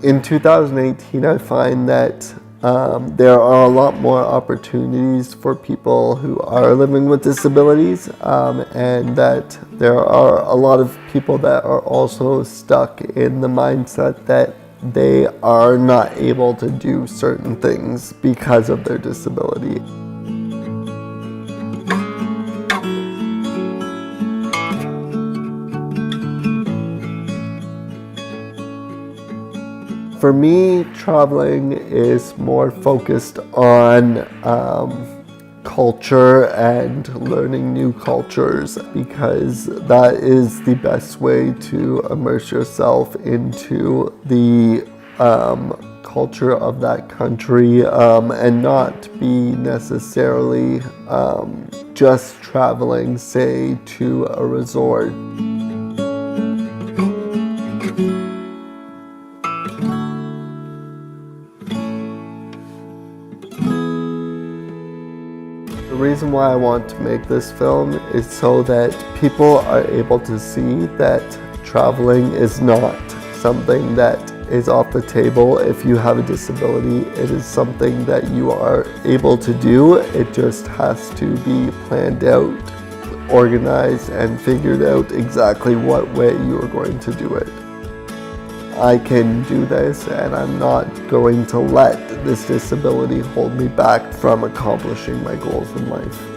In 2018, I find that there are a lot more opportunities for people who are living with disabilities, and that there are a lot of people that are also stuck in the mindset that they are not able to do certain things because of their disability. For me, traveling is more focused on culture and learning new cultures, because that is the best way to immerse yourself into the culture of that country, and not be necessarily just traveling, say, to a resort. The reason why I want to make this film is so that people are able to see that traveling is not something that is off the table. If you have a disability, it is something that you are able to do. It just has to be planned out, organized, and figured out exactly what way you are going to do it. I can do this, and I'm not going to let this disability hold me back from accomplishing my goals in life.